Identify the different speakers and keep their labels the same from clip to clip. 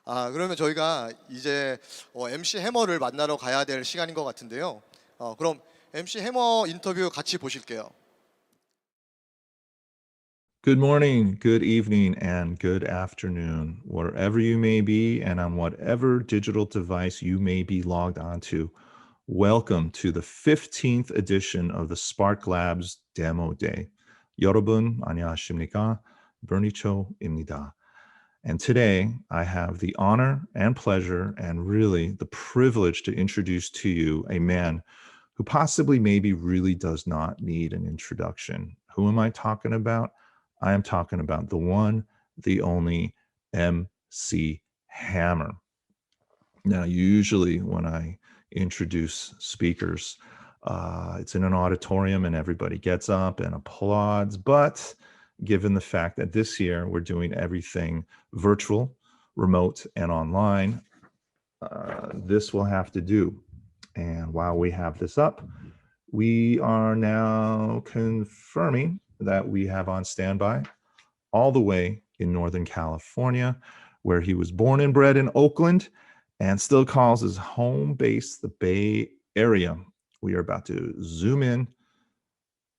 Speaker 1: 그러면 저희가 이제 MC 해머를 만나러 가야 될 시간인 것 같은데요. 그럼 MC 해머 인터뷰 같이 보실게요.
Speaker 2: Good morning, good evening, and good afternoon, wherever you may be and on whatever digital device you may be logged onto. Welcome to the 15th edition of the SparkLabs Demoday. 여러분, 안녕하십니까? bernicho입니다. And today, I have the honor and pleasure and really the privilege to introduce to you a man who possibly maybe really does not need an introduction. Who am I talking about? I am talking about the one, the only MC Hammer. Now, usually when I introduce speakers, it's in an auditorium and everybody gets up and applauds. But given the fact that this year we're doing everything virtual, remote, and online, this will have to do. And while we have this up, we are now confirming that we have on standby all the way in Northern California, where he was born and bred in Oakland and still calls his home base the Bay Area. We are about to zoom in,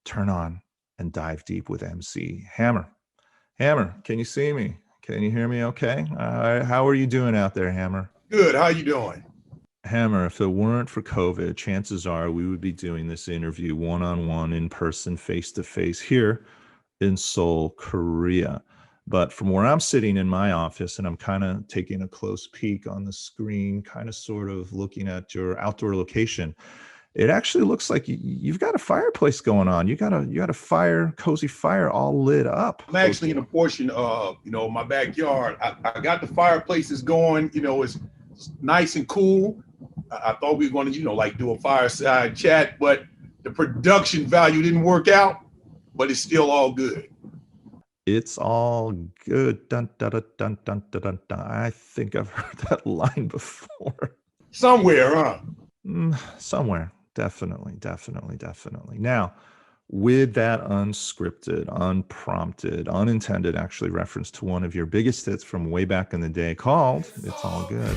Speaker 2: turn on, and dive deep with MC Hammer. Hammer, can you see me? Can you hear me okay? How are you doing out there, Hammer?
Speaker 3: Good. How you doing?
Speaker 2: Hammer, if it weren't for COVID, chances are we would be doing this interview one-on-one, in person, face-to-face here in Seoul, Korea. But from where I'm sitting in my office, and I'm kind of taking a close peek on the screen, kind of sort of looking at your outdoor location, it actually looks like you've got a fireplace going on. You got a fire, cozy fire all lit up.
Speaker 3: I'm actually in a portion of, my backyard. I got the fireplaces going, it's nice and cool. I thought we were going to, do a fireside chat, but the production value didn't work out, but it's still all good.
Speaker 2: It's all good. Dun, dun, dun, dun, dun, dun, dun, dun. I think I've heard that line before.
Speaker 3: Somewhere, huh?
Speaker 2: Somewhere. Definitely. Now, with that unscripted, unprompted, unintended actually reference to one of your biggest hits from way back in the day called It's All Good,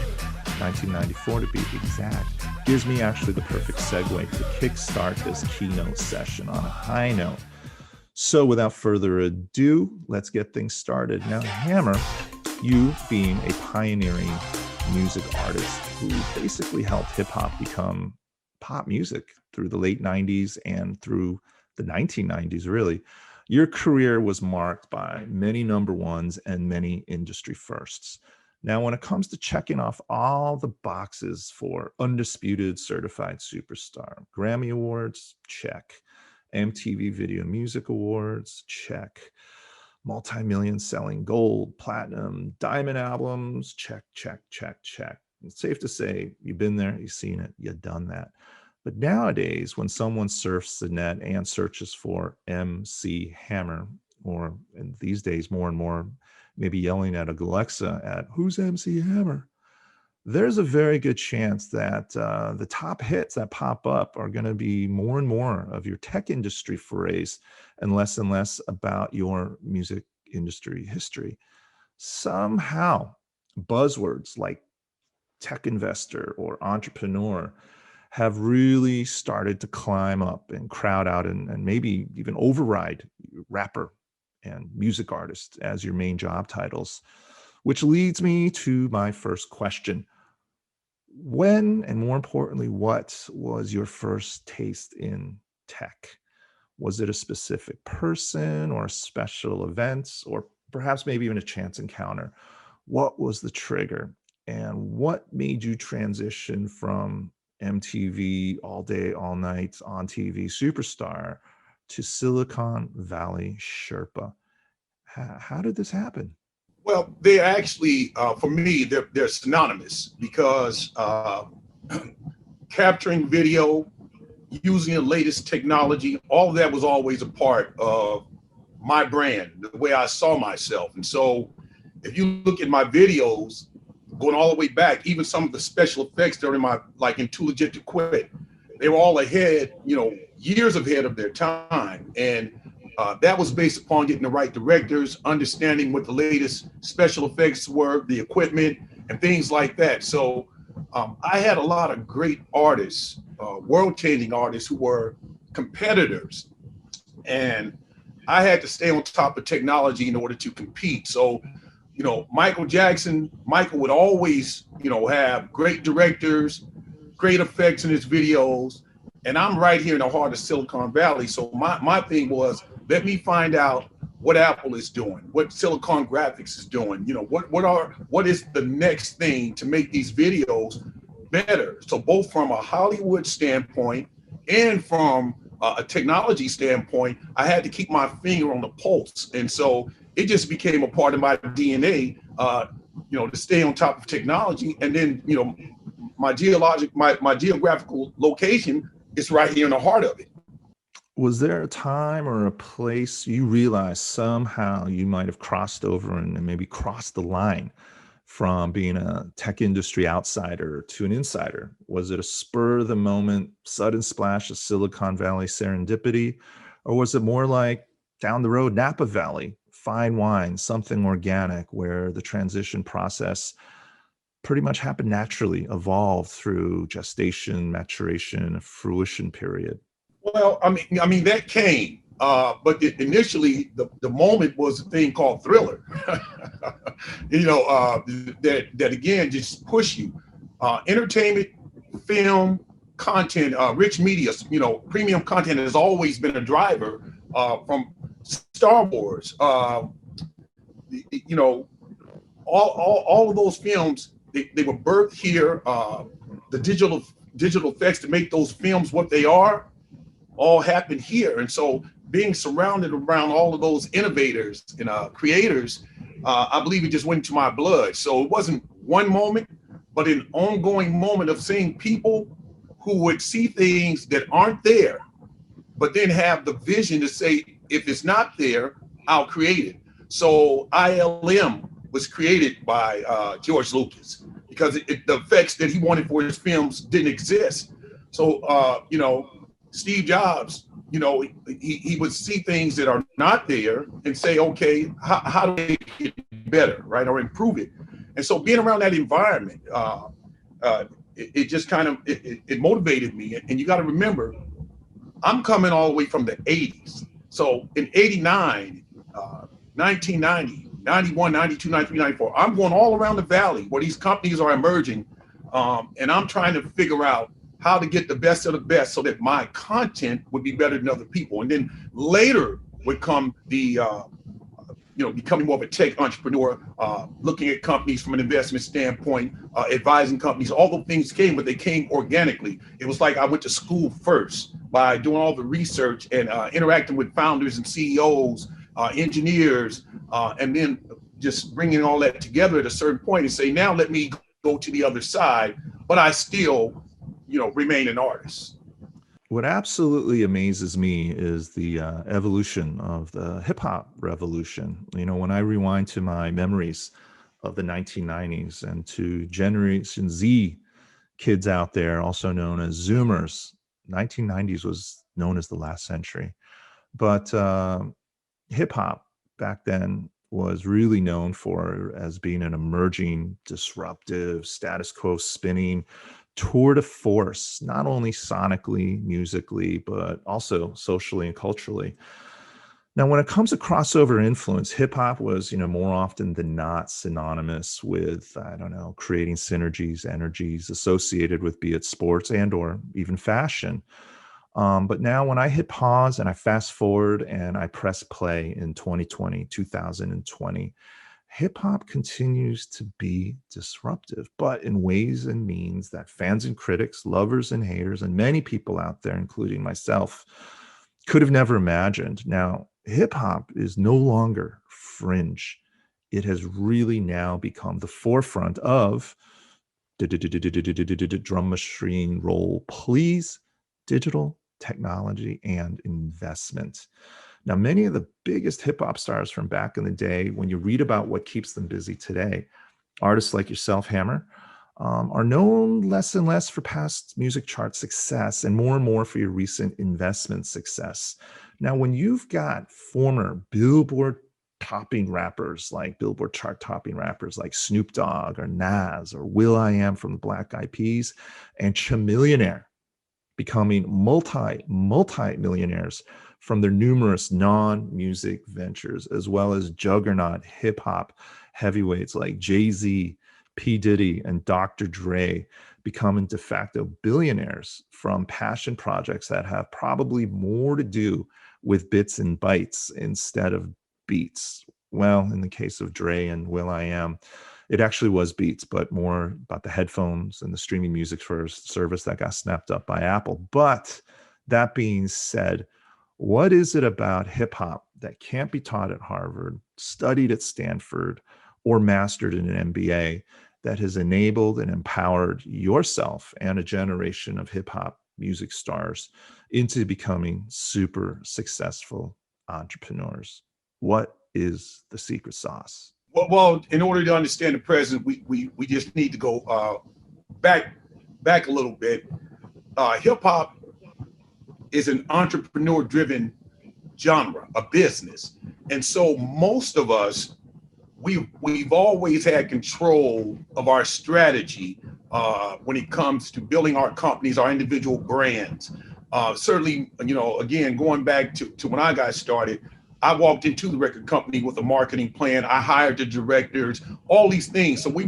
Speaker 2: 1994 to be exact, gives me actually the perfect segue to kickstart this keynote session on a high note. So without further ado, let's get things started. Now, Hammer, you being a pioneering music artist who basically helped hip-hop become pop music through the late 90s and through the 1990s, really. Your career was marked by many number ones and many industry firsts. Now, when it comes to checking off all the boxes for undisputed certified superstar, Grammy Awards, check. MTV Video Music Awards, check. Multi-million selling gold, platinum, diamond albums, check. It's safe to say you've been there, you've seen it, you've done that. But nowadays, when someone surfs the net and searches for MC Hammer, or in these days more and more, maybe yelling at Alexa at who's MC Hammer, there's a very good chance that the top hits that pop up are going to be more and more of your tech industry forays and less about your music industry history. Somehow, buzzwords like tech investor or entrepreneur have really started to climb up and crowd out and maybe even override rapper and music artist as your main job titles, which leads me to my first question. When, and more importantly, what was your first taste in tech? Was it a specific person or a special event, or perhaps maybe even a chance encounter? What was the trigger? And what made you transition from MTV all day, all night on TV superstar to Silicon Valley Sherpa? How did this happen?
Speaker 3: Well, they actually, for me, they're synonymous because capturing video, using the latest technology, all of that was always a part of my brand, the way I saw myself. And so if you look at my videos, going all the way back, even some of the special effects during my, like in Too Legit to Quit, they were all ahead, years ahead of their time. And that was based upon getting the right directors, understanding what the latest special effects were, the equipment, and things like that. So I had a lot of great artists, world-changing artists who were competitors, and I had to stay on top of technology in order to compete. So, you know, Michael would always, you know, have great directors, great effects in his videos, and I'm right here in the heart of Silicon Valley. So my thing was, let me find out what Apple is doing, what Silicon Graphics is doing, you know, what is the next thing to make these videos better. So both from a Hollywood standpoint and from a technology standpoint, I had to keep my finger on the pulse. And so it just became a part of my DNA, you know, to stay on top of technology. And then, you know, my geographical location is right here in the heart of it.
Speaker 2: Was there a time or a place you realized somehow you might have crossed over and maybe crossed the line from being a tech industry outsider to an insider? Was it a spur of the moment, sudden splash of Silicon Valley serendipity? Or was it more like down the road, Napa Valley, fine wine, something organic, where the transition process pretty much happened naturally, evolved through gestation, maturation, a fruition period?
Speaker 3: Well, I mean that came, but initially the moment was a thing called Thriller. You know, that again just push you. Entertainment, film, content, rich media. You know, premium content has always been a driver from Star Wars. You know, all of those films they were birthed here. The digital effects to make those films what they are all happened here. And so being surrounded around all of those innovators and creators, I believe it just went into my blood. So it wasn't one moment, but an ongoing moment of seeing people who would see things that aren't there, but then have the vision to say, if it's not there, I'll create it. So ILM was created by George Lucas because the effects that he wanted for his films didn't exist. So, you know, Steve Jobs, you know, he would see things that are not there and say, okay, how do we make it better, right, or improve it? And so being around that environment, it just kind of, it motivated me. And you got to remember, I'm coming all the way from the 80s. So in 89, 1990, 91, 92, 93, 94, I'm going all around the valley where these companies are emerging. And I'm trying to figure out how to get the best of the best so that my content would be better than other people. And then later would come the, you know, becoming more of a tech entrepreneur, looking at companies from an investment standpoint, advising companies. All the things came, but they came organically. It was like I went to school first by doing all the research and interacting with founders and CEOs, engineers, and then just bringing all that together at a certain point and say, now let me go to the other side, but I still, you know, remain an artist.
Speaker 2: What absolutely amazes me is the evolution of the hip hop revolution. You know, when I rewind to my memories of the 1990s and to Generation Z kids out there, also known as Zoomers, 1990s was known as the last century. But hip hop back then was really known for as being an emerging, disruptive, status quo spinning tour de force, not only sonically, musically, but also socially and culturally. Now, when it comes to crossover influence, hip hop was, you know, more often than not synonymous with, I don't know, creating synergies, energies associated with, be it sports and or even fashion. But now when I hit pause and I fast forward and I press play in 2020, hip hop continues to be disruptive, but in ways and means that fans and critics, lovers and haters, and many people out there, including myself, could have never imagined. Now, hip hop is no longer fringe. It has really now become the forefront of drum machine roll, please, digital technology and investment. Now, many of the biggest hip hop stars from back in the day, when you read about what keeps them busy today, artists like yourself, Hammer, are known less and less for past music chart success and more for your recent investment success. Now, when you've got former Billboard topping rappers, like Billboard chart topping rappers like Snoop Dogg or Nas or will.i.am from the Black Eyed Peas, and Chamillionaire becoming multi-millionaires from their numerous non-music ventures, as well as juggernaut hip-hop heavyweights like Jay-Z, P. Diddy, and Dr. Dre becoming de facto billionaires from passion projects that have probably more to do with bits and bytes instead of beats. Well, in the case of Dre and will.i.am, it actually was beats, but more about the headphones and the streaming music service that got snapped up by Apple. But that being said, what is it about hip hop that can't be taught at Harvard, studied at Stanford, or mastered in an MBA that has enabled and empowered yourself and a generation of hip hop music stars into becoming super successful entrepreneurs? What is the secret sauce?
Speaker 3: Well, in order to understand the present, we just need to go back a little bit. Hip hop is an entrepreneur-driven genre, a business, and so most of us, we've always had control of our strategy when it comes to building our companies, our individual brands. Certainly, again, going back to when I got started, I walked into the record company with a marketing plan. I hired the directors, all these things. So we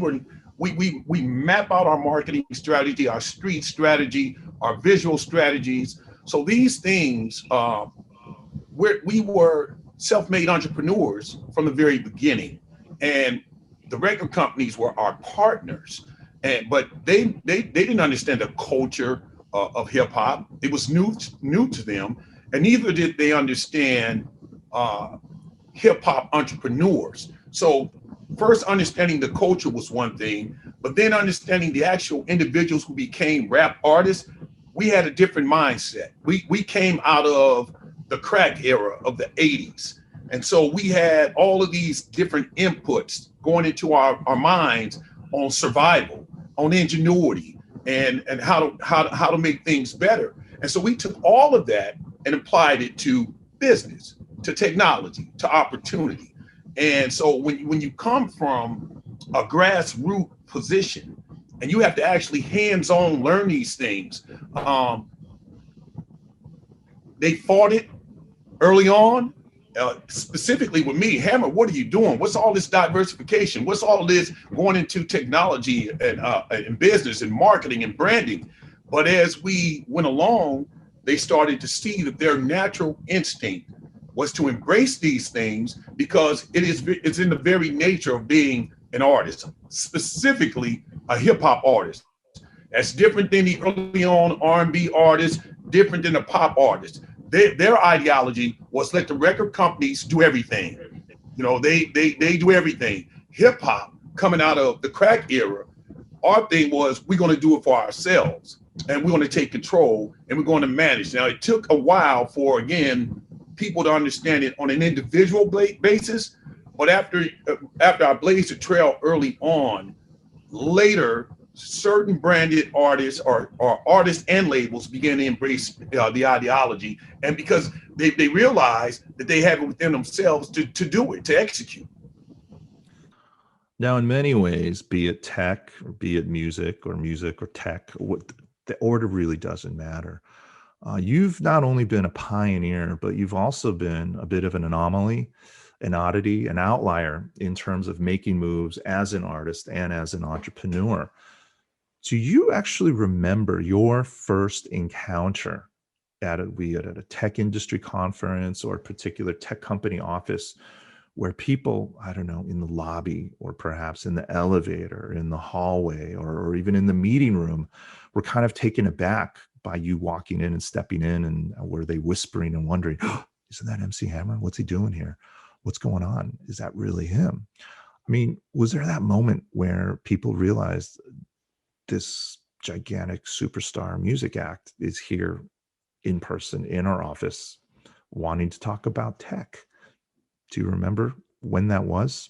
Speaker 3: map out our marketing strategy, our street strategy, our visual strategies. So these things, we were self-made entrepreneurs from the very beginning, and the record companies were our partners. But they didn't understand the culture of hip hop. It was new to them, and neither did they understand hip hop entrepreneurs. So first, understanding the culture was one thing, but then understanding the actual individuals who became rap artists, we had a different mindset. We came out of the crack era of the 80s. And so we had all of these different inputs going into our minds on survival, on ingenuity, and how to make things better. And so we took all of that and applied it to business, to technology, to opportunity. And so when you come from a grassroots position and you have to actually hands-on learn these things, they fought it early on. Specifically with me, Hammer, what are you doing? What's all this diversification? What's all this going into technology and business and marketing and branding? But as we went along, they started to see that their natural instinct was to embrace these things because it's in the very nature of being an artist, specifically a hip hop artist. That's different than the early on R&B artists, different than the pop artists. Their ideology was let the record companies do everything. They do everything. Hip hop coming out of the crack era, our thing was we're going to do it for ourselves and we're going to take control and we're going to manage. Now, it took a while for, again, people to understand it on an individual basis, but after I blazed the trail early on, later, certain branded artists or artists and labels began to embrace the ideology, and because they realized that they have it within themselves to do it, to execute.
Speaker 2: Now, in many ways, be it tech, or be it music or tech, the order really doesn't matter. You've not only been a pioneer, but you've also been a bit of an anomaly, an oddity, an outlier in terms of making moves as an artist and as an entrepreneur. Do you actually remember your first encounter be it at a tech industry conference or a particular tech company office where people, I don't know, in the lobby or perhaps in the elevator, in the hallway, or even in the meeting room were kind of taken aback by you walking in and stepping in, and were they whispering and wondering, oh, isn't that MC Hammer? What's he doing here? What's going on? Is that really him? I mean, was there that moment where people realized this gigantic superstar music act is here in person in our office wanting to talk about tech? Do you remember when that was?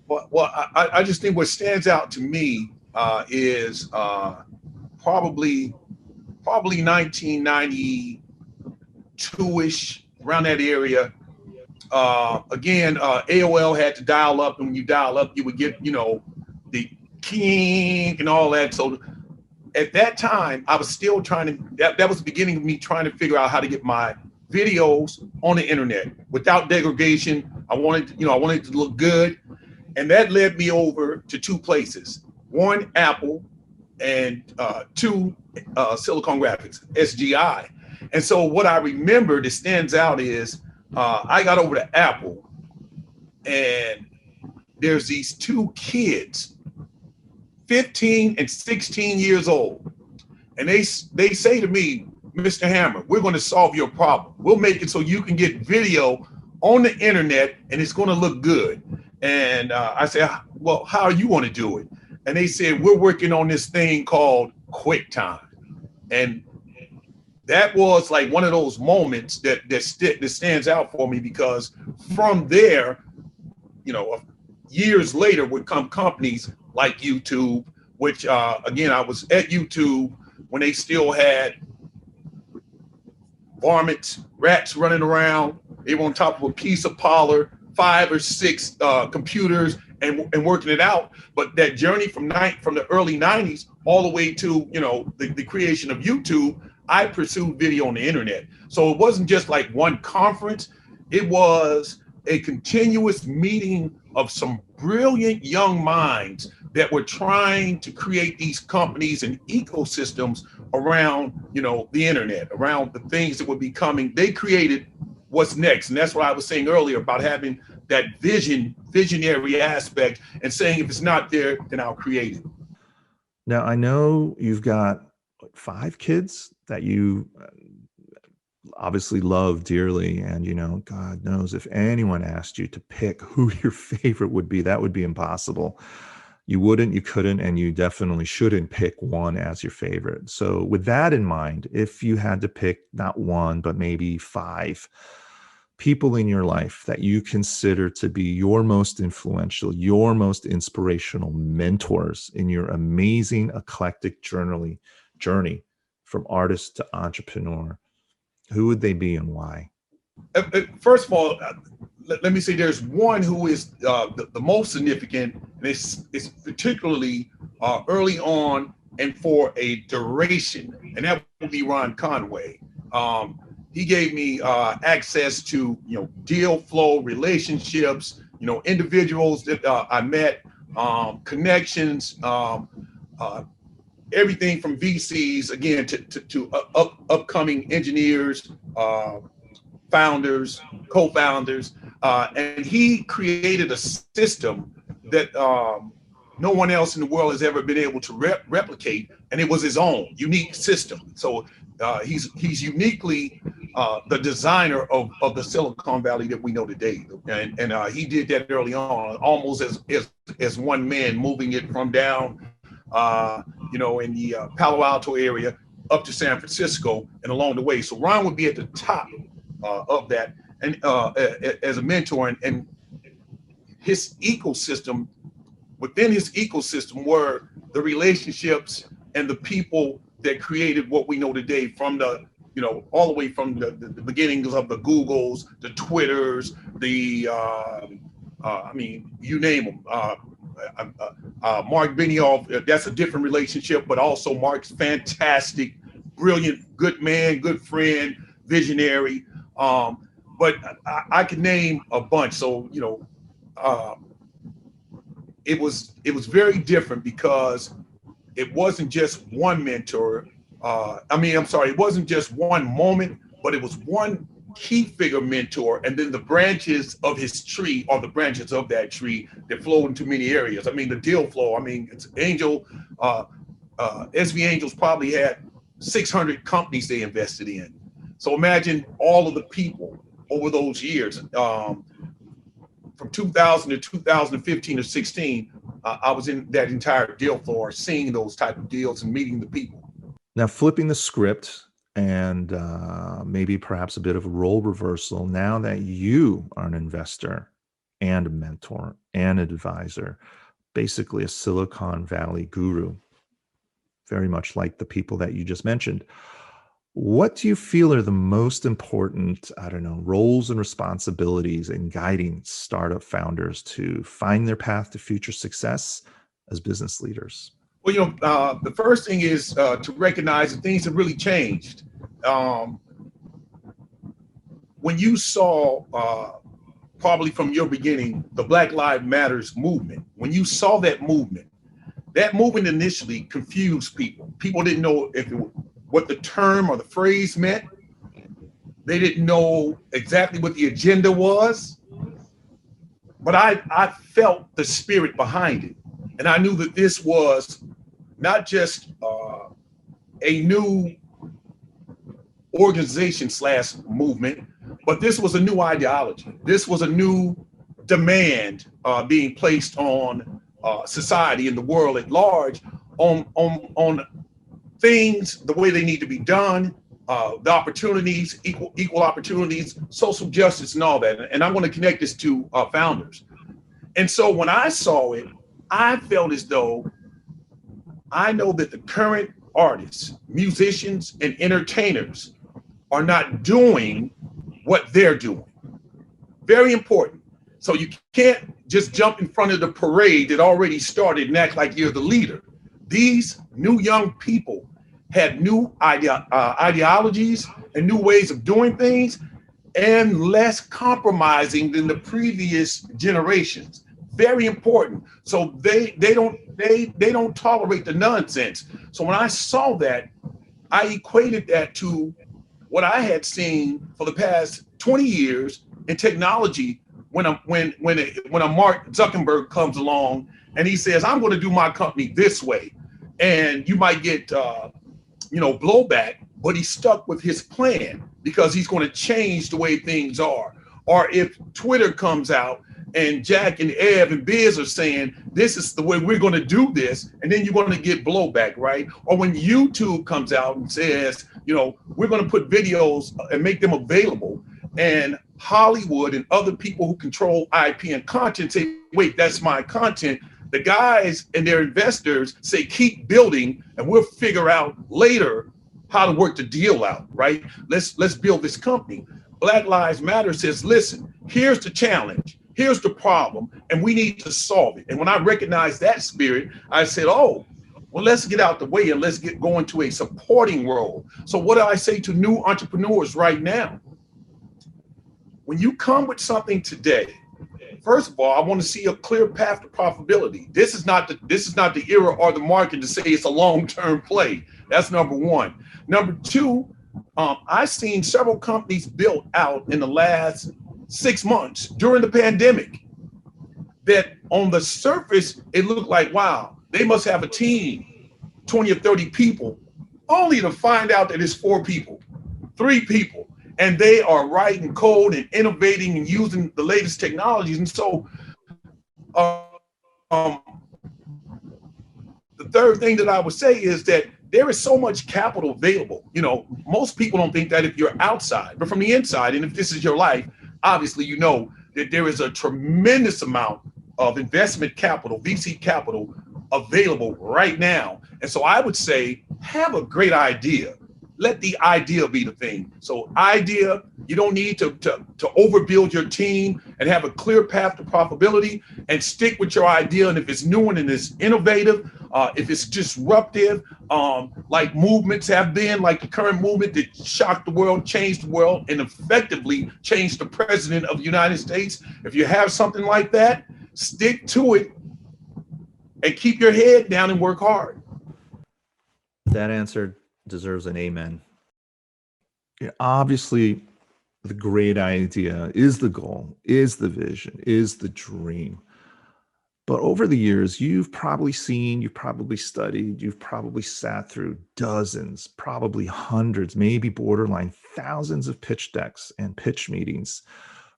Speaker 3: Well, I just think what stands out to me is probably 1992-ish, around that area. Again, AOL had to dial up, and when you dial up, you would get, you know, the king and all that. So at that time, I was still trying to, that was the beginning of me trying to figure out how to get my videos on the internet without degradation. I wanted, you know, I wanted it to look good. And that led me over to two places. One, Apple, and two, Silicon Graphics, SGI. And so what I remember that stands out is I got over to Apple, and there's these two kids, 15 and 16 years old. And they say to me, Mr. Hammer, we're going to solve your problem. We'll make it so you can get video on the internet and it's going to look good. And I said, well, how you want to do it? And they said, we're working on this thing called QuickTime. And that was like one of those moments that stands out for me, because from there, you know, years later would come companies like YouTube, which again, I was at YouTube when they still had varmints, rats running around. They were on top of a piece of parlor, 5 or 6 computers, and working it out. But that journey from the early 90s all the way to, you know, the creation of YouTube, I pursued video on the internet. So it wasn't just like one conference. It was a continuous meeting of some brilliant young minds that were trying to create these companies and ecosystems around, you know, the internet, around the things that would be coming. They created what's next. And that's what I was saying earlier about having that visionary aspect, and saying, if it's not there, then I'll create it.
Speaker 2: Now, I know you've got 5 kids that you obviously love dearly. And, you know, God knows if anyone asked you to pick who your favorite would be, that would be impossible. You wouldn't, you couldn't, and you definitely shouldn't pick one as your favorite. So with that in mind, if you had to pick not one, but maybe 5 people in your life that you consider to be your most influential, your most inspirational mentors in your amazing eclectic journey from artist to entrepreneur, who would they be and why?
Speaker 3: First of all, let me say there's one who is the most significant, and it's particularly early on and for a duration, and that would be Ron Conway. He gave me access to, you know, deal flow, relationships, you know, individuals that I met, connections, everything from VCs, again, to upcoming engineers, founders, co-founders, and he created a system that no one else in the world has ever been able to replicate, and it was his own unique system. So he's uniquely the designer of the Silicon Valley that we know today, and he did that early on, almost as one man, moving it from down, you know, in the Palo Alto area up to San Francisco and along the way. So Ron would be at the top of that, and as a mentor, and his ecosystem. Within his ecosystem were the relationships and the people that created what we know today, from the, you know, all the way from the beginnings of the Googles, the Twitters, the I mean, you name them. Mark Benioff, that's a different relationship, but also Mark's fantastic, brilliant, good man, good friend, visionary. But I could name a bunch. So, you know, it was very different, because it wasn't just one mentor. It wasn't just one moment, but it was one key figure mentor, and then the branches of his tree, or the branches of that tree, that flow into many areas. I mean, the deal flow. I mean, it's Angel, SV Angels probably had 600 companies they invested in. So imagine all of the people over those years. From 2000 to 2015 or 16, I was in that entire deal floor, seeing those type of deals and meeting the people.
Speaker 2: Now, flipping the script, and maybe perhaps a bit of a role reversal, now that you are an investor and a mentor and an advisor, basically a Silicon Valley guru, very much like the people that you just mentioned. What do you feel are the most important, I don't know, roles and responsibilities in guiding startup founders to find their path to future success as business leaders?
Speaker 3: Well, the first thing is to recognize that things have really changed. When you saw, probably from your beginning, the Black Lives Matters movement, when you saw that movement initially confused people. People didn't know what the term or the phrase meant. They didn't know exactly what the agenda was. But I felt the spirit behind it. And I knew that this was not just a new organization / movement, but this was a new ideology. This was a new demand being placed on society and the world at large on things, the way they need to be done, the opportunities, equal opportunities, social justice and all that. And I want to connect this to founders. And so when I saw it, I felt as though I know that the current artists, musicians, and entertainers are not doing what they're doing. Very important. So you can't just jump in front of the parade that already started and act like you're the leader. These new young people had new ideologies and new ways of doing things, and less compromising than the previous generations. Very important. So they don't tolerate the nonsense. So when I saw that, I equated that to what I had seen for the past 20 years in technology. When a Mark Zuckerberg comes along and he says, "I'm going to do my company this way," and you might get blowback, but he's stuck with his plan because he's going to change the way things are. Or if Twitter comes out and Jack and Ev and Biz are saying, "This is the way we're going to do this," and then you're going to get blowback, right? Or when YouTube comes out and says, "We're going to put videos and make them available," and Hollywood and other people who control IP and content say, "Wait, that's my content." The guys and their investors say, "Keep building and we'll figure out later how to work the deal out," right? Let's build this company. Black Lives Matter says, "Listen, here's the challenge. Here's the problem, and we need to solve it." And when I recognized that spirit, I said, "Oh, well, let's get out the way and let's go into a supporting role." So what do I say to new entrepreneurs right now? When you come with something today, first of all, I want to see a clear path to profitability. This is not the era or the market to say it's a long-term play. That's number one. Number two, I've seen several companies built out in the last 6 months during the pandemic that on the surface, it looked like, wow, they must have a team, 20 or 30 people, only to find out that it's 4 people, 3 people. And they are writing code and innovating and using the latest technologies. And so the third thing that I would say is that there is so much capital available. Most people don't think that if you're outside, but from the inside, and if this is your life, obviously you know that there is a tremendous amount of investment capital, VC capital available right now. And so I would say, have a great idea. Let the idea be the thing. So idea, you don't need to overbuild your team, and have a clear path to profitability, and stick with your idea. And if it's new and it's innovative, if it's disruptive, like movements have been, like the current movement that shocked the world, changed the world, and effectively changed the president of the United States. If you have something like that, stick to it and keep your head down and work hard.
Speaker 2: That answer deserves an amen. Obviously, the great idea is the goal, is the vision, is the dream. But over the years, you've probably seen, you've probably studied, you've probably sat through dozens, probably hundreds, maybe borderline thousands of pitch decks and pitch meetings,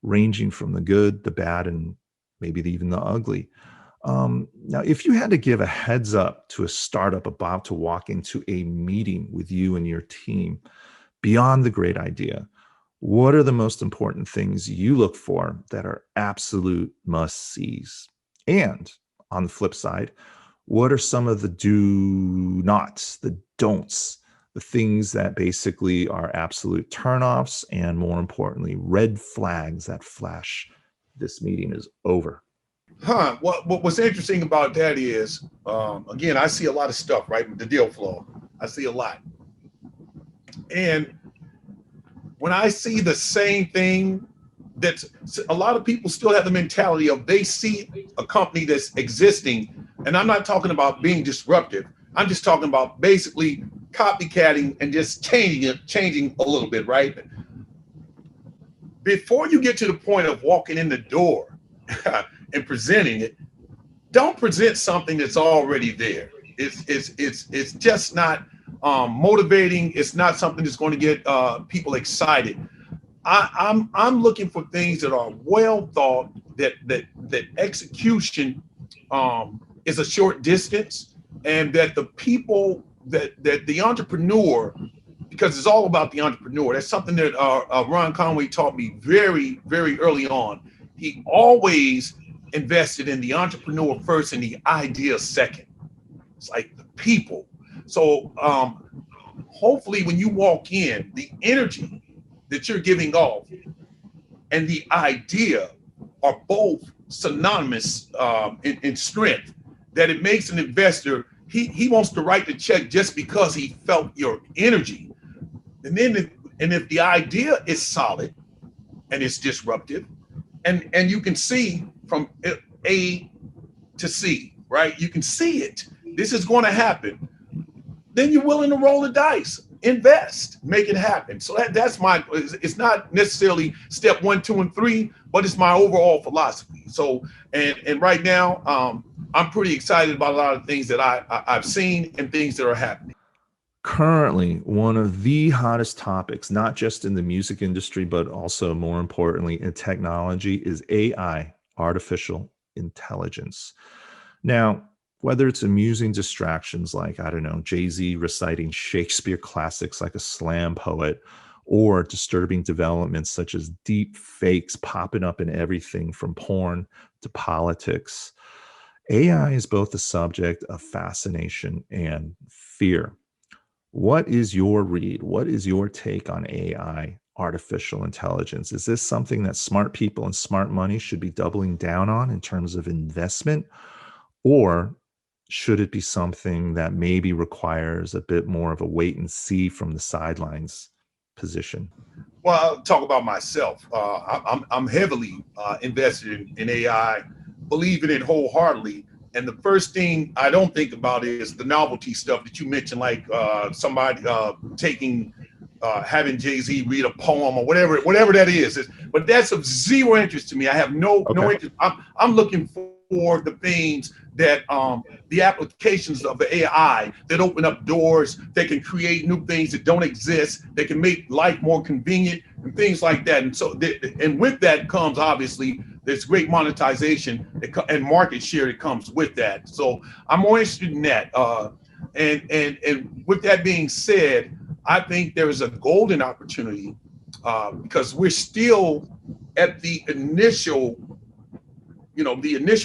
Speaker 2: ranging from the good, the bad, and maybe even the ugly. Now, if you had to give a heads up to a startup about to walk into a meeting with you and your team, beyond the great idea, what are the most important things you look for that are absolute must-sees? And on the flip side, what are some of the do nots, the don'ts the things that basically are absolute turnoffs, and more importantly, red flags that flash. This meeting is over.
Speaker 3: What's interesting about that is, again, I see a lot of stuff, right? The deal flow. I see a lot. And when I see the same thing, that's a lot of people still have the mentality of they see a company that's existing, and I'm not talking about being disruptive. I'm just talking about basically copycatting and just changing a little bit, right? Before you get to the point of walking in the door and presenting it, don't present something that's already there. It's just not motivating. It's not something that's going to get people excited. I'm looking for things that are well thought, that execution is a short distance, and that the people that the entrepreneur, because it's all about the entrepreneur. That's something that Ron Conway taught me very, very early on. He always invested in the entrepreneur first and the idea second. It's like the people. So hopefully when you walk in, the energy that you're giving off and the idea are both synonymous in strength, that it makes an investor, he wants to write the check just because he felt your energy. And then if the idea is solid and it's disruptive, and you can see from A to C, right? You can see it. This is going to happen. Then you're willing to roll the dice, invest, make it happen. So that's my, it's not necessarily step 1, 2, and 3, but it's my overall philosophy. So, and right now, I'm pretty excited about a lot of things that I've seen and things that are happening.
Speaker 2: Currently, one of the hottest topics, not just in the music industry, but also more importantly in technology, is AI, artificial intelligence. Now, whether it's amusing distractions like, I don't know, Jay-Z reciting Shakespeare classics like a slam poet, or disturbing developments such as deep fakes popping up in everything from porn to politics, AI is both a subject of fascination and fear. What is your read? What is your take on AI, artificial intelligence? Is this something that smart people and smart money should be doubling down on in terms of investment? Or should it be something that maybe requires a bit more of a wait and see from the sidelines position?
Speaker 3: Well, I'll talk about myself. I'm heavily invested in AI, believe in it wholeheartedly. And the first thing I don't think about is the novelty stuff that you mentioned, like somebody having Jay-Z read a poem or whatever that is. But that's of zero interest to me. I have no interest. I'm looking for the things that the applications of the AI that open up doors, they can create new things that don't exist, they can make life more convenient and things like that. And so, and with that comes obviously there's great monetization and market share that comes with that. So I'm more interested in that. And with that being said, I think there is a golden opportunity because we're still at the initial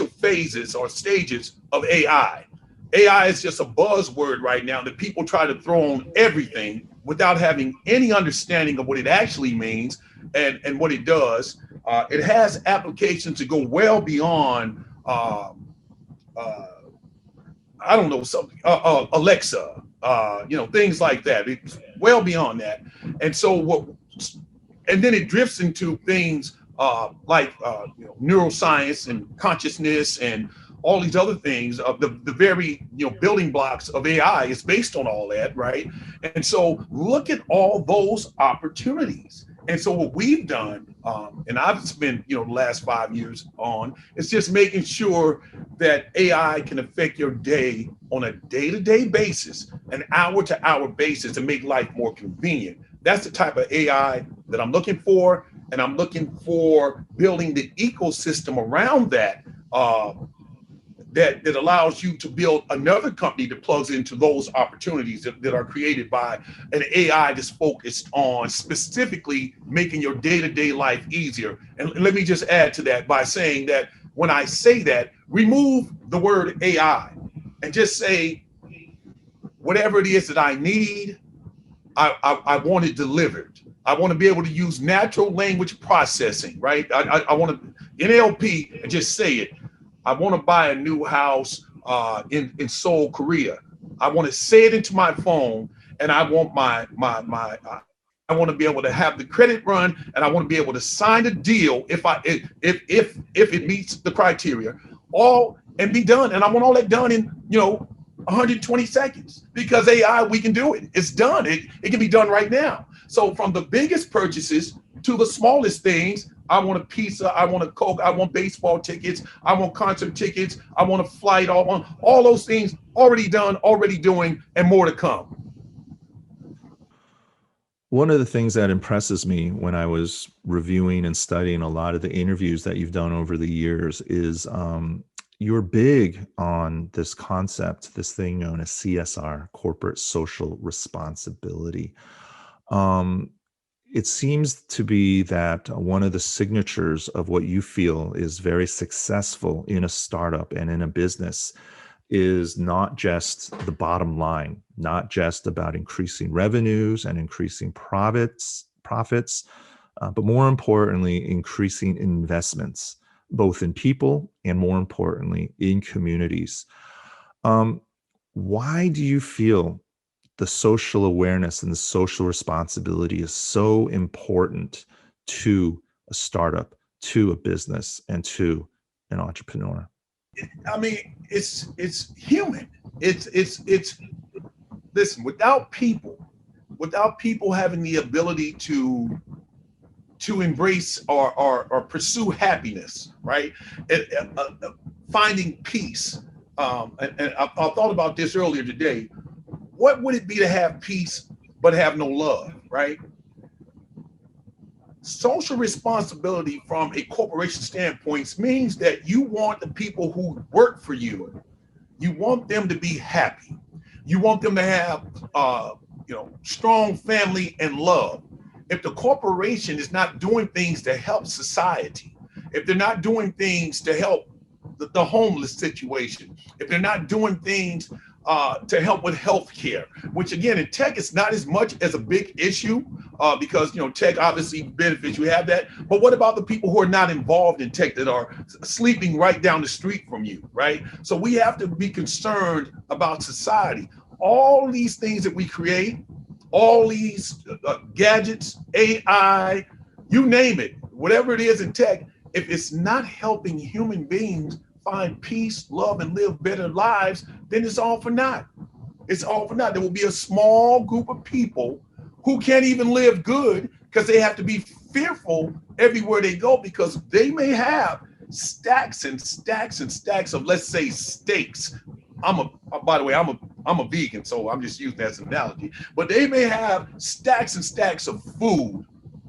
Speaker 3: phases or stages of AI. AI is just a buzzword right now that people try to throw on everything without having any understanding of what it actually means and what it does. It has applications that go well beyond, Alexa, things like that. It's well beyond that. And so and then it drifts into things like neuroscience and consciousness and all these other things. The very building blocks of AI is based on all that, right? And so look at all those opportunities. And so what we've done, and I've spent the last 5 years on, is just making sure that AI can affect your day on a day-to-day basis, an hour-to-hour basis, to make life more convenient. That's the type of AI that I'm looking for, and I'm looking for building the ecosystem around that that allows you to build another company that plugs into those opportunities that are created by an AI that's focused on specifically making your day-to-day life easier. And let me just add to that by saying that when I say that, remove the word AI and just say whatever it is that I need I want it delivered. I want to be able to use natural language processing, right? I want to NLP and just say it. I want to buy a new house in Seoul, Korea. I want to say it into my phone, and I want I want to be able to have the credit run, and I want to be able to sign a deal if it meets the criteria, all and be done. And I want all that done in 120 seconds, because AI, we can do it. It's done. It can be done right now. So from the biggest purchases to the smallest things, I want a pizza, I want a Coke, I want baseball tickets, I want concert tickets, I want a flight, all those things already done, already doing, and more to come.
Speaker 2: One of the things that impresses me when I was reviewing and studying a lot of the interviews that you've done over the years is you're big on this concept, this thing known as CSR, corporate social responsibility. It seems to be that one of the signatures of what you feel is very successful in a startup and in a business is not just the bottom line, not just about increasing revenues and increasing profits, but more importantly, increasing investments, both in people and more importantly, in communities. Why do you feel the social awareness and the social responsibility is so important to a startup, to a business, and to an entrepreneur?
Speaker 3: I mean, it's human. It's listen, without people having the ability to embrace or pursue happiness, right? Finding peace. And I thought about this earlier today. What would it be to have peace but have no love, right? Social responsibility from a corporation standpoint means that you want the people who work for you, you want them to be happy. You want them to have strong family and love. If the corporation is not doing things to help society, if they're not doing things to help the homeless situation, if they're not doing things to help with healthcare, which again in tech is not as much as a big issue because tech obviously benefits, you have that. But what about the people who are not involved in tech that are sleeping right down the street from you, right? So we have to be concerned about society. All these things that we create, all these gadgets, AI, you name it, whatever it is in tech, if it's not helping human beings find peace, love, and live better lives, then it's all for naught. It's all for naught. There will be a small group of people who can't even live good because they have to be fearful everywhere they go, because they may have stacks and stacks and stacks of, let's say, steaks. By the way, I'm a vegan, so I'm just using that as an analogy. But they may have stacks and stacks of food,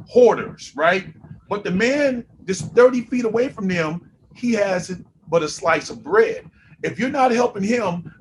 Speaker 3: hoarders, right? But the man just 30 feet away from them, he has it but a slice of bread. If you're not helping him,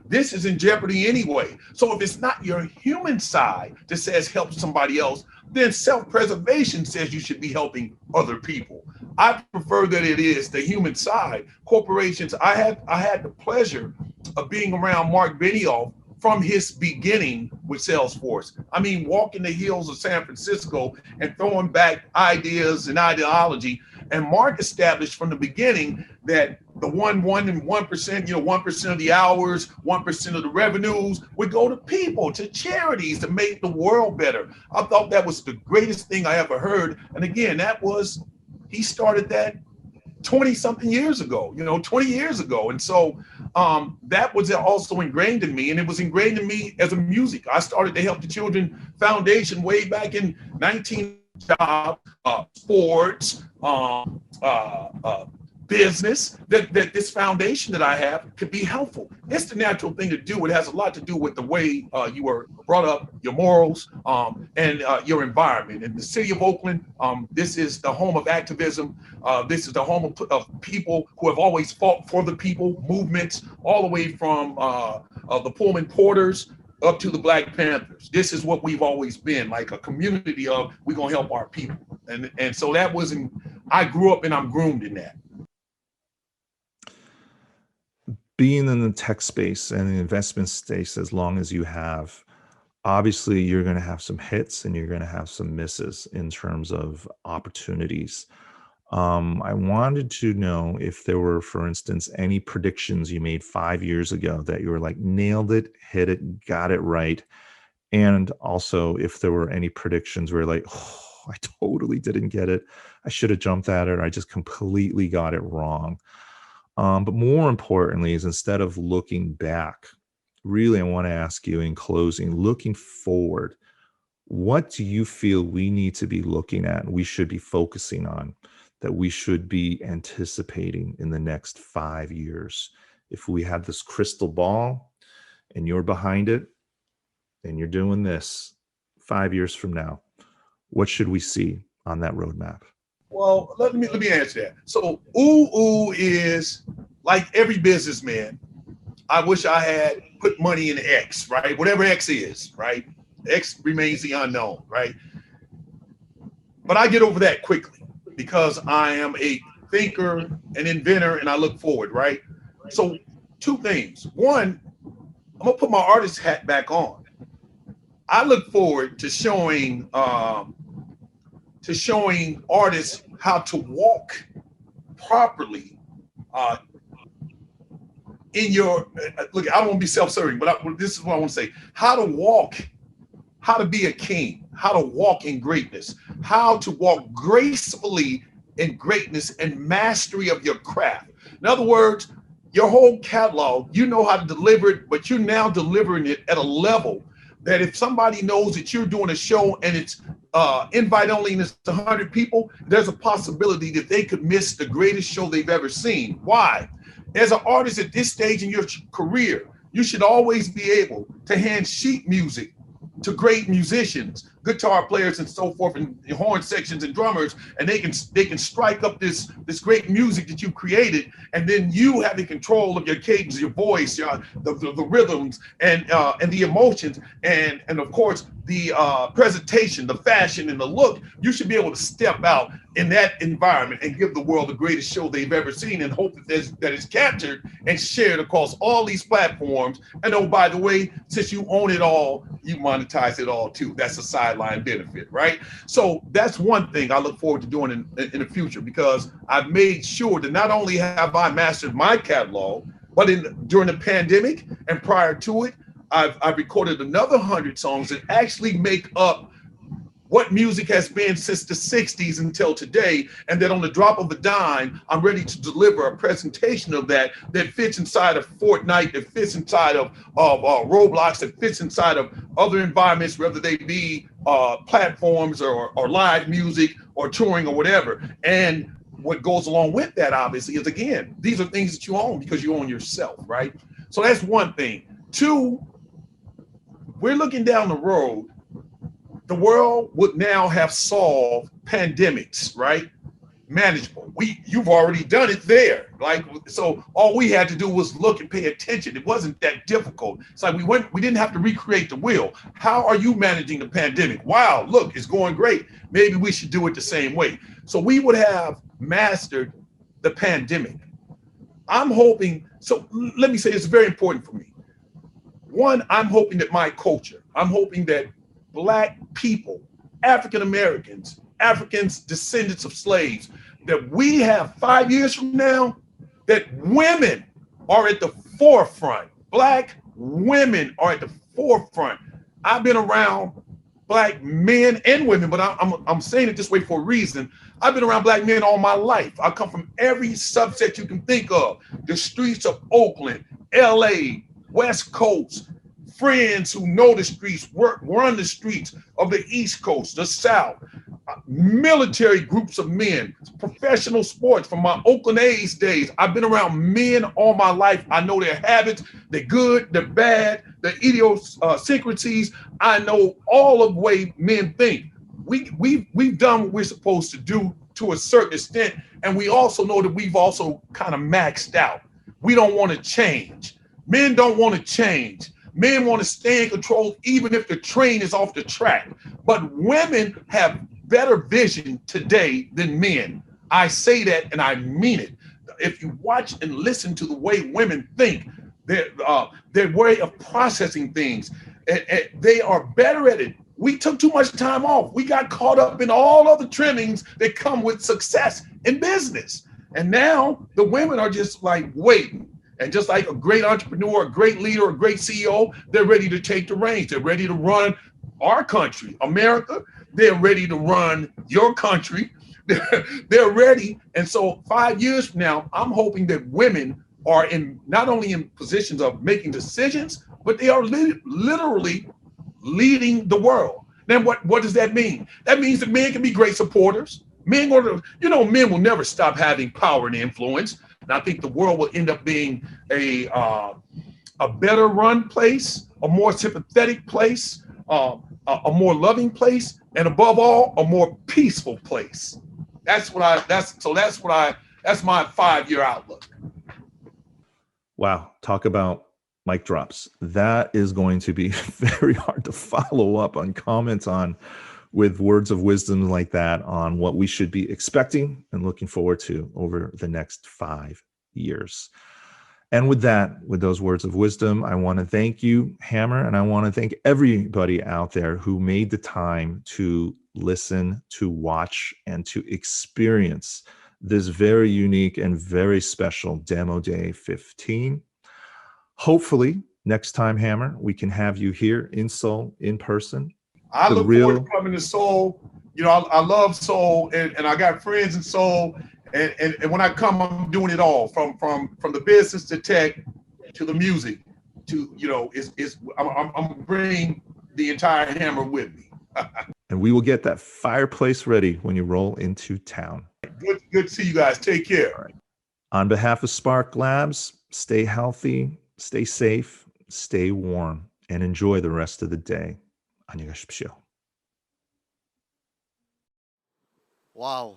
Speaker 3: this is in jeopardy anyway. So if it's not your human side that says help somebody else, then self-preservation says you should be helping other people. I prefer that it is the human side. Corporations, I had the pleasure of being around Mark Benioff from his beginning with Salesforce. I mean, walking the hills of San Francisco and throwing back ideas and ideology. And Mark established from the beginning that the 1% and 1%, 1% of the hours, 1% of the revenues would go to people, to charities, to make the world better. I thought that was the greatest thing I ever heard. And again, he started that 20 something years ago, 20 years ago. And so that was also ingrained in me, and it was ingrained in me as a music. I started the Help the Children Foundation way back in 19 jobs, sports, business, that this foundation that I have could be helpful. It's the natural thing to do. It has a lot to do with the way you were brought up, your morals, and your environment. In the city of Oakland, this is the home of activism. This is the home of people who have always fought for the people, movements, all the way from the Pullman Porters up to the Black Panthers. This is what we've always been, like a community of, we're gonna help our people. And so that wasn't, I grew up and I'm groomed in that.
Speaker 2: Being in the tech space and the investment space as long as you have, Obviously, you're going to have some hits and you're going to have some misses in terms of opportunities. I wanted to know if there were, for instance, any predictions you made 5 years ago that you were like, nailed it, hit it, got it right. And also if there were any predictions where you're like, oh, I totally didn't get it. I should have jumped at it. Or I just completely got it wrong. But more importantly is, instead of looking back, really, I want to ask you in closing, looking forward, what do you feel we need to be looking at, we should be focusing on, that we should be anticipating in the next 5 years? If we had this crystal ball and you're behind it and you're doing this 5 years from now, what should we see on that roadmap?
Speaker 3: Well, let me answer that. So ooh is like every businessman. I wish I had put money in X, right? Whatever X is, right? X remains the unknown, right? But I get over that quickly because I am a thinker, an inventor, and I look forward, right? So two things. One, I'm gonna put my artist hat back on. I look forward to showing artists how to walk properly in your, look, I don't want to be self-serving, but this is what I want to say. How to walk, how to be a king, how to walk in greatness, how to walk gracefully in greatness and mastery of your craft. In other words, your whole catalog, you know how to deliver it, but you're now delivering it at a level that if somebody knows that you're doing a show and it's invite only and it's 100 people, there's a possibility that they could miss the greatest show they've ever seen. Why? As an artist at this stage in your career, you should always be able to hand sheet music to great musicians, guitar players and so forth, and horn sections and drummers, and they can strike up this great music that you created, and then you have the control of your cadence, your voice, the rhythms, and the emotions, and of course the presentation, the fashion, and the look. You should be able to step out in that environment and give the world the greatest show they've ever seen, and hope that it's captured and shared across all these platforms. And oh, by the way, since you own it all, you monetize it all too. That's a sideline benefit, right? So that's one thing I look forward to doing in the future, because I've made sure that not only have I mastered my catalog, but during the pandemic and prior to it, I've recorded another 100 songs that actually make up what music has been since the 60s until today, and that on the drop of a dime, I'm ready to deliver a presentation of that fits inside of Fortnite, that fits inside of Roblox, that fits inside of other environments, whether they be platforms or live music or touring or whatever. And what goes along with that, obviously, is, again, these are things that you own because you own yourself, right? So that's one thing. Two, we're looking down the road. The world would now have solved pandemics, right? Manageable. You've already done it there. Like, so all we had to do was look and pay attention. It wasn't that difficult. It's like we didn't have to recreate the wheel. How are you managing the pandemic? Wow, look, it's going great. Maybe we should do it the same way. So we would have mastered the pandemic. I'm hoping, so let me say it's very important for me. One, I'm hoping that my culture, I'm hoping that Black people, African Americans, Africans, descendants of slaves, that we have 5 years from now, that women are at the forefront. Black women are at the forefront. I've been around Black men and women, but I'm saying it this way for a reason. I've been around Black men all my life. I come from every subset you can think of. The streets of Oakland, LA, West Coast, friends who know the streets, run the streets of the East Coast, the South, military groups of men, professional sports from my Oakland A's days. I've been around men all my life. I know their habits, they're good, they're bad, their idiosyncrasies. I know all of the way men think. We've done what we're supposed to do to a certain extent, and we also know that we've also kind of maxed out. We don't want to change. Men don't want to change. Men want to stay in control even if the train is off the track. But women have better vision today than men. I say that and I mean it. If you watch and listen to the way women think, their way of processing things, and they are better at it. We took too much time off. We got caught up in all other trimmings that come with success in business. And now the women are just like waiting. And just like a great entrepreneur, a great leader, a great CEO, they're ready to take the reins. They're ready to run our country, America. They're ready to run your country. They're ready. And so 5 years from now, I'm hoping that women are in not only in positions of making decisions, but they are literally leading the world. Then what does that mean? That means that men can be great supporters. Men will never stop having power and influence. And I think the world will end up being a better run place, a more sympathetic place, a more loving place, and above all, a more peaceful place. That's my 5-year outlook.
Speaker 2: Wow, talk about mic drops. That is going to be very hard to follow up on comments on with words of wisdom like that on what we should be expecting and looking forward to over the next 5 years. And with those words of wisdom, I want to thank you, Hammer, and I want to thank everybody out there who made the time to listen, to watch, and to experience this very unique and very special Demo Day 15. Hopefully, next time, Hammer, we can have you here in Seoul, in person.
Speaker 3: I look forward to coming to Seoul. I love Seoul, and I got friends in Seoul. And when I come, I'm doing it all from the business to tech to the music to I'm bringing the entire Hammer with me.
Speaker 2: And we will get that fireplace ready when you roll into town.
Speaker 3: Good to see you guys. Take care.
Speaker 2: All right. On behalf of SparkLabs, stay healthy, stay safe, stay warm, and enjoy the rest of the day. 안녕히 가십시오.
Speaker 1: 와우.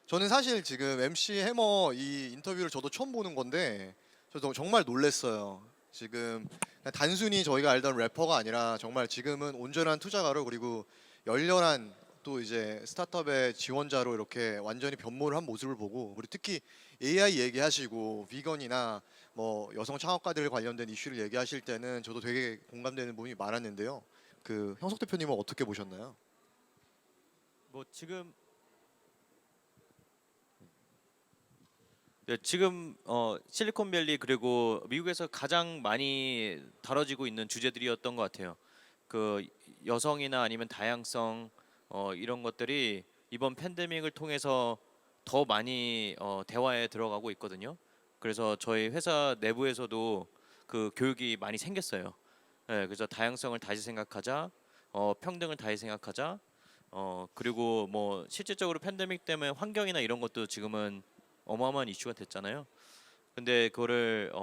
Speaker 1: 저는 사실 지금 MC 해머 이 인터뷰를 저도 처음 보는 건데 저도 정말 놀랐어요. 지금 단순히 저희가 알던 래퍼가 아니라 정말 지금은 온전한 투자가로 그리고 열렬한 또 이제 스타트업의 지원자로 이렇게 완전히 변모를 한 모습을 보고 그리고 특히 AI 얘기하시고 비건이나 뭐 여성 창업가들 관련된 이슈를 얘기하실 때는 저도 되게 공감되는 부분이 많았는데요. 그 형석 대표님은 어떻게 보셨나요?
Speaker 4: 뭐 지금 실리콘밸리 그리고 미국에서 가장 많이 다뤄지고 있는 주제들이었던 것 같아요. 그 여성이나 아니면 다양성 이런 것들이 이번 팬데믹을 통해서 더 많이 대화에 들어가고 있거든요. 그래서 저희 회사 내부에서도 그 교육이 많이 생겼어요. 네, 그래서 다양성을 다시 생각하자, 평등을 다시 생각하자. 그리고 뭐 실질적으로 팬데믹 때문에 환경이나 이런 것도 지금은 어마어마한 이슈가 됐잖아요. 근데 그거를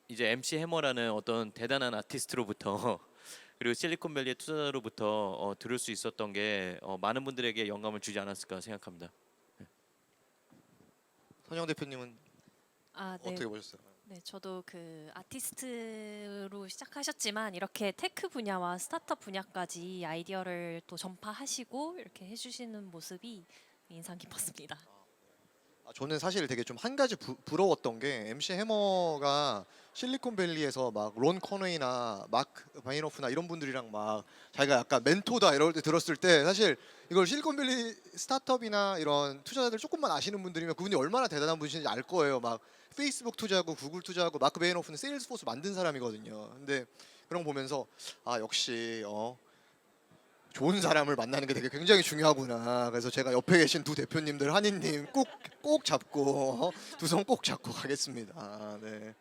Speaker 4: 이제 MC 해머라는 어떤 대단한 아티스트로부터 그리고 실리콘밸리의 투자자로부터 들을 수 있었던 게 많은 분들에게 영감을 주지 않았을까 생각합니다.
Speaker 1: 선영 대표님은
Speaker 5: 네.
Speaker 1: 어떻게 보셨어요?
Speaker 5: 네, 저도 그 아티스트로 시작하셨지만 이렇게 테크 분야와 스타트업 분야까지 아이디어를 또 전파하시고 이렇게 해주시는 모습이 인상 깊었습니다.
Speaker 1: 저는 사실 되게 좀 한 가지 부러웠던 게 MC 해머가 실리콘밸리에서 막 론 커네이나 마크 바이너프나 이런 분들이랑 막 자기가 약간 멘토다 이럴 때 들었을 때 사실 이걸 실리콘밸리 스타트업이나 이런 투자자들 조금만 아시는 분들이면 그분이 얼마나 대단한 분이신지 알 거예요. 막 페이스북 투자하고 구글 투자하고 마크 베이너프는 세일즈포스 만든 사람이거든요. 근데 그런 거 보면서 역시 좋은 사람을 만나는 게 되게 굉장히 중요하구나. 그래서 제가 옆에 계신 두 대표님들 한이님 꼭 잡고 두 손 꼭 잡고 가겠습니다. 네.